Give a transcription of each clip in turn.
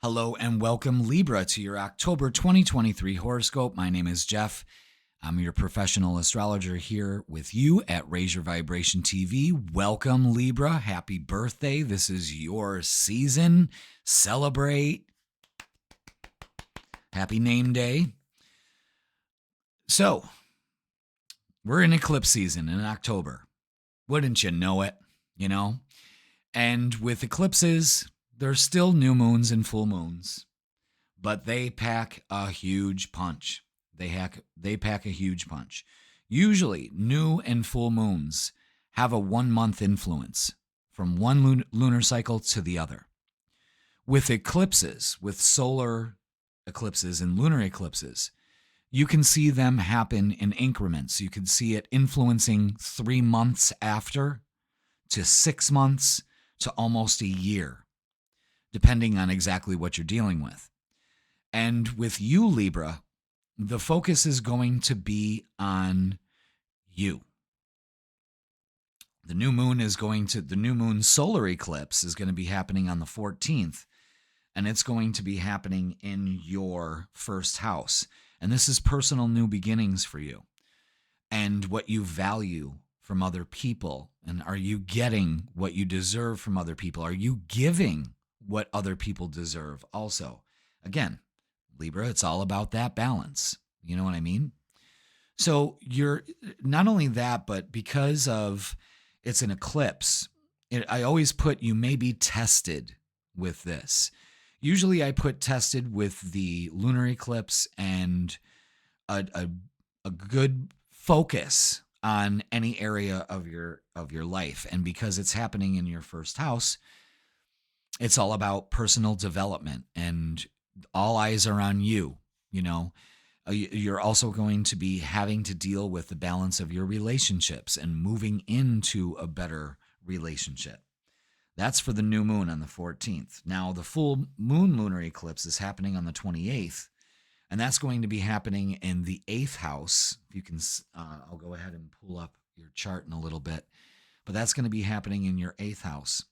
Hello and welcome, Libra, to your October 2023 horoscope. My name is Jeff. I'm your professional astrologer here with you at Raise Your Vibration TV. Welcome, Libra. Happy birthday. This is your season. Celebrate. Happy name day. So, we're in eclipse season in October. Wouldn't you know it? And with eclipses, there's still new moons and full moons, but they pack a huge punch. They pack a huge punch. Usually, new and full moons have a 1 month influence from one lunar cycle to the other. With eclipses, with solar eclipses and lunar eclipses, you can see them happen in increments. You can see it influencing 3 months after to 6 months to almost a year, depending on exactly what you're dealing with. And with you, Libra, the focus is going to be on you. The new moon solar eclipse is going to be happening on the 14th, and it's going to be happening in your first house. And this is personal new beginnings for you and what you value from other people. And are you getting what you deserve from other people? Are you giving what other people deserve also? Again, Libra, it's all about that balance. You know what I mean? So you're not only that, but because of it's an eclipse, I always put you may be tested with this. Usually I put tested with the lunar eclipse and a good focus on any area of your life. And because it's happening in your first house, it's all about personal development and all eyes are on you. You're also going to be having to deal with the balance of your relationships and moving into a better relationship. That's for the new moon on the 14th. Now, the full moon lunar eclipse is happening on the 28th, and that's going to be happening in the 8th house. If you can, I'll go ahead and pull up your chart in a little bit, but that's going to be happening in your 8th house.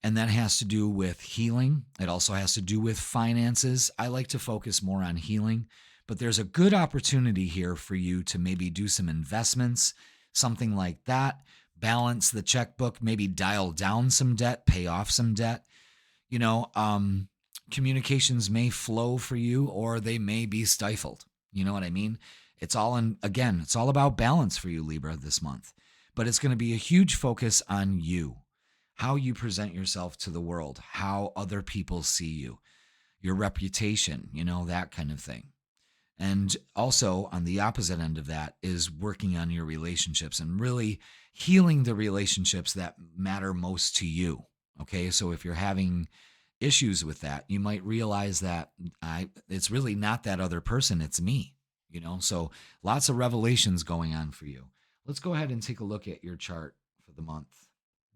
And that has to do with healing. It also has to do with finances. I like to focus more on healing, but there's a good opportunity here for you to maybe do some investments, something like that. Balance the checkbook, maybe dial down some debt, pay off some debt. Communications may flow for you or they may be stifled. You know what I mean? It's all about balance for you, Libra, this month. But it's going to be a huge focus on you, how you present yourself to the world, how other people see you, your reputation, that kind of thing. And also on the opposite end of that is working on your relationships and really healing the relationships that matter most to you. Okay, so if you're having issues with that, you might realize that it's really not that other person, it's me. So lots of revelations going on for you. Let's go ahead and take a look at your chart for the month.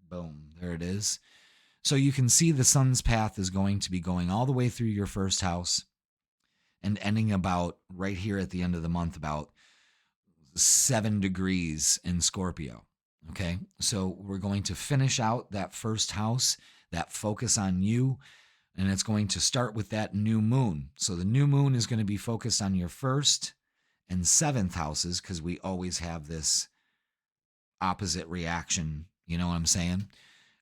Boom, there it is. So you can see the sun's path is going to be going all the way through your first house and ending about right here at the end of the month, about 7 degrees in Scorpio. Okay, so we're going to finish out that first house, that focus on you, and it's going to start with that new moon. So the new moon is going to be focused on your first and 7th houses because we always have this opposite reaction. You know what I'm saying?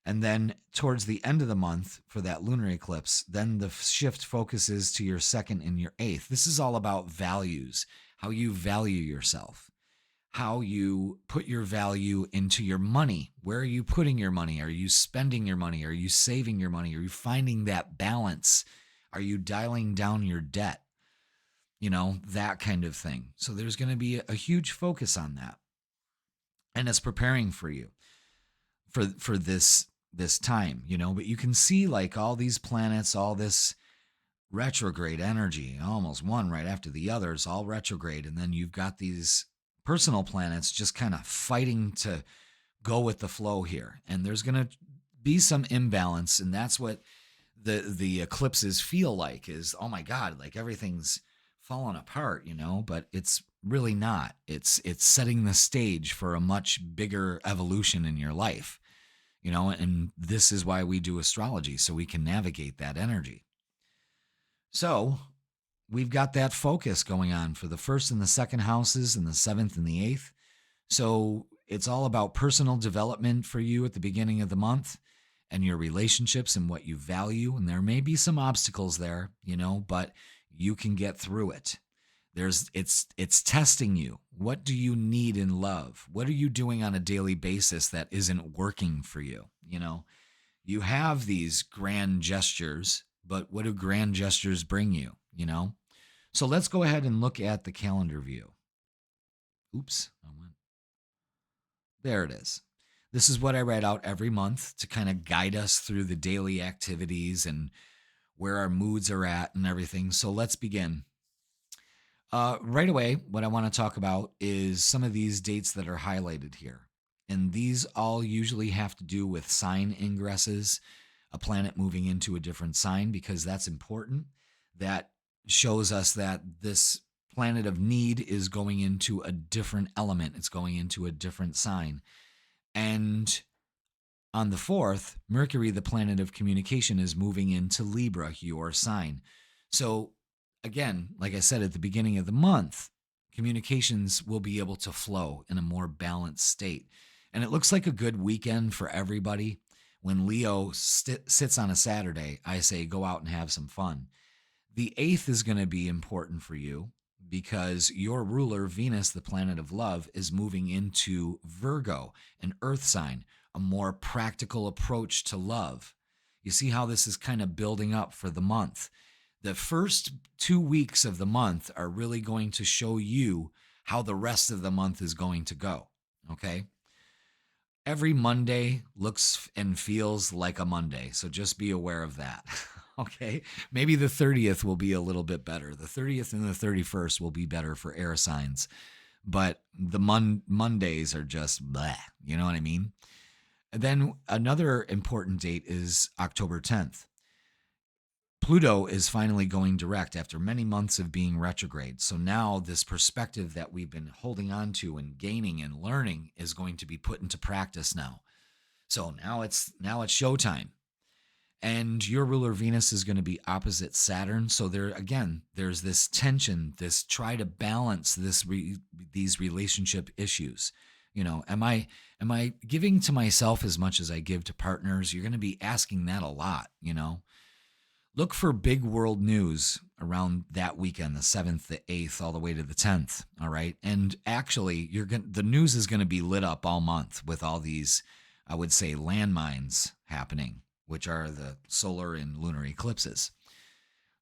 And then towards the end of the month for that lunar eclipse, then the shift focuses to your 2nd and your 8th. This is all about values, how you value yourself, how you put your value into your money. Where are you putting your money? Are you spending your money? Are you saving your money? Are you finding that balance? Are you dialing down your debt? That kind of thing. So there's going to be a huge focus on that. And it's preparing for you for this time, but you can see like all these planets, all this retrograde energy, almost one right after the other is all retrograde. And then you've got these personal planets just kind of fighting to go with the flow here. And there's going to be some imbalance. And that's what the eclipses feel like is, oh my God, like everything's falling apart, but it's really not. It's setting the stage for a much bigger evolution in your life. And this is why we do astrology, so we can navigate that energy. So we've got that focus going on for the first and the second houses and the seventh and the eighth. So it's all about personal development for you at the beginning of the month and your relationships and what you value. And there may be some obstacles there, but you can get through it. It's testing you. What do you need in love? What are you doing on a daily basis that isn't working for you? You have these grand gestures, but what do grand gestures bring you? So let's go ahead and look at the calendar view. Oops, there it is. This is what I write out every month to kind of guide us through the daily activities and where our moods are at and everything. So let's begin. Right away, what I want to talk about is some of these dates that are highlighted here. And these all usually have to do with sign ingresses, a planet moving into a different sign, because that's important. That shows us that this planet of need is going into a different element, it's going into a different sign. And on the 4th, Mercury, the planet of communication, is moving into Libra, your sign. So, again, like I said at the beginning of the month, communications will be able to flow in a more balanced state. And it looks like a good weekend for everybody. When Leo sits on a Saturday, I say go out and have some fun. The 8th is going to be important for you because your ruler, Venus, the planet of love, is moving into Virgo, an earth sign, a more practical approach to love. You see how this is kind of building up for the month. The first 2 weeks of the month are really going to show you how the rest of the month is going to go. Okay? Every Monday looks and feels like a Monday, so just be aware of that. Okay? Maybe the 30th will be a little bit better. The 30th and the 31st will be better for air signs, but the Mondays are just bleh, you know what I mean? And then another important date is October 10th. Pluto is finally going direct after many months of being retrograde. So now this perspective that we've been holding on to and gaining and learning is going to be put into practice now. So now it's showtime. And your ruler Venus is going to be opposite Saturn. So there's this tension, this try to balance these relationship issues. Am I giving to myself as much as I give to partners? You're going to be asking that a lot, Look for big world news around that weekend, the 7th, the 8th, all the way to the 10th. All right. And actually, the news is going to be lit up all month with all these, I would say, landmines happening, which are the solar and lunar eclipses.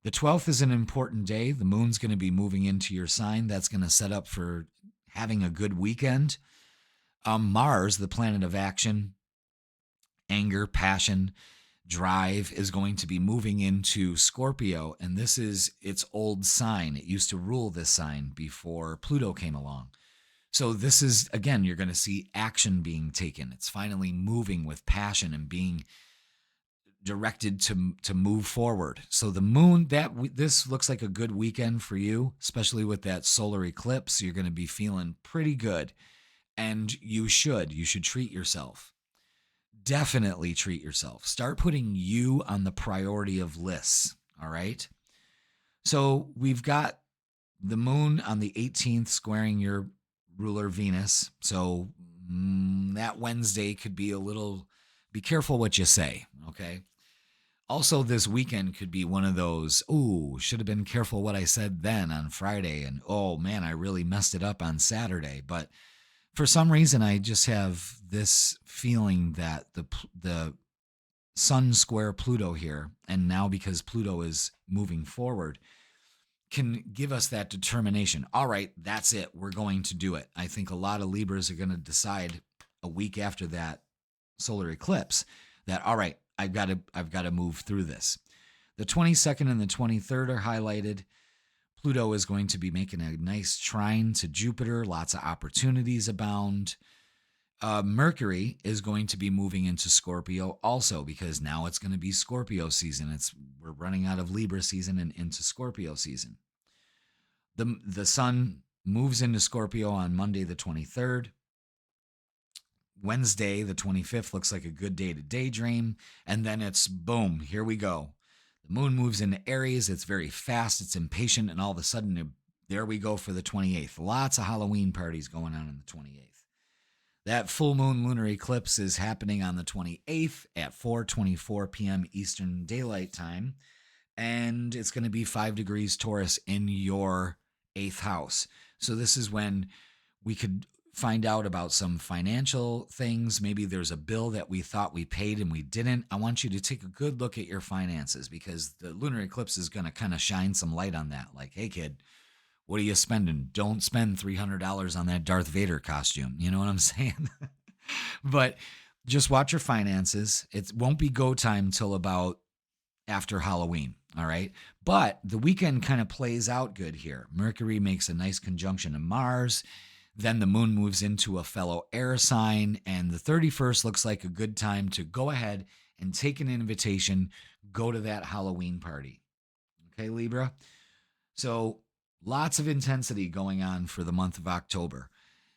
The 12th is an important day. The moon's going to be moving into your sign. That's going to set up for having a good weekend. Mars, the planet of action, anger, passion, drive, is going to be moving into Scorpio, and this is its old sign. It used to rule this sign before Pluto came along. So this is, again, you're going to see action being taken. It's finally moving with passion and being directed to move forward. So the moon, this looks like a good weekend for you, especially with that solar eclipse. You're going to be feeling pretty good, and you should treat yourself. Definitely treat yourself. Start putting you on the priority of lists. All right. So we've got the moon on the 18th squaring your ruler Venus. So that Wednesday could be be careful what you say. Okay. Also, this weekend could be one of those, should have been careful what I said then on Friday. And oh man, I really messed it up on Saturday. But for some reason, I just have this feeling that the Sun square Pluto here, and now because Pluto is moving forward, can give us that determination. All right, that's it. We're going to do it. I think a lot of Libras are going to decide a week after that solar eclipse that, all right, I've got to move through this. The 22nd and the 23rd are highlighted. Pluto is going to be making a nice trine to Jupiter. Lots of opportunities abound. Mercury is going to be moving into Scorpio also because now it's going to be Scorpio season. We're running out of Libra season and into Scorpio season. The sun moves into Scorpio on Monday the 23rd. Wednesday the 25th looks like a good day to daydream. And then it's boom, here we go. The moon moves into Aries. It's very fast. It's impatient. And all of a sudden, there we go for the 28th. Lots of Halloween parties going on the 28th. That full moon lunar eclipse is happening on the 28th at 4:24 p.m. Eastern Daylight Time. And it's going to be 5 degrees Taurus in your 8th house. So this is when we could find out about some financial things. Maybe there's a bill that we thought we paid and we didn't. I want you to take a good look at your finances because the lunar eclipse is going to kind of shine some light on that. Like, hey, kid, what are you spending? Don't spend $300 on that Darth Vader costume. You know what I'm saying? But just watch your finances. It won't be go time till about after Halloween. All right. But the weekend kind of plays out good here. Mercury makes a nice conjunction to Mars. Then the moon moves into a fellow air sign. And the 31st looks like a good time to go ahead and take an invitation, go to that Halloween party. Okay, Libra? So lots of intensity going on for the month of October,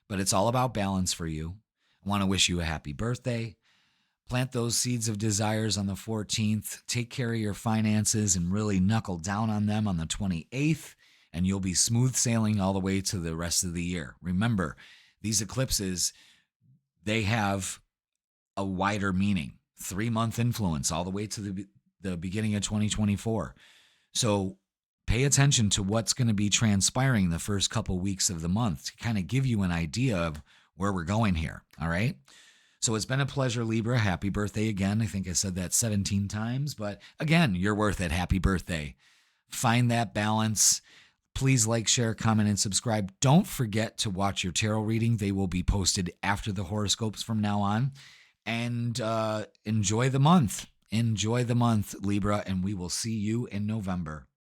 but it's all about balance for you. I want to wish you a happy birthday. Plant those seeds of desires on the 14th. Take care of your finances and really knuckle down on them on the 28th, and you'll be smooth sailing all the way to the rest of the year. Remember, these eclipses, they have a wider meaning, 3-month influence all the way to the beginning of 2024. So pay attention to what's going to be transpiring the first couple weeks of the month to kind of give you an idea of where we're going here. All right. So it's been a pleasure, Libra. Happy birthday again. I think I said that 17 times, but again, you're worth it. Happy birthday. Find that balance. Please like, share, comment, and subscribe. Don't forget to watch your tarot reading. They will be posted after the horoscopes from now on. And enjoy the month. Enjoy the month, Libra, and we will see you in November.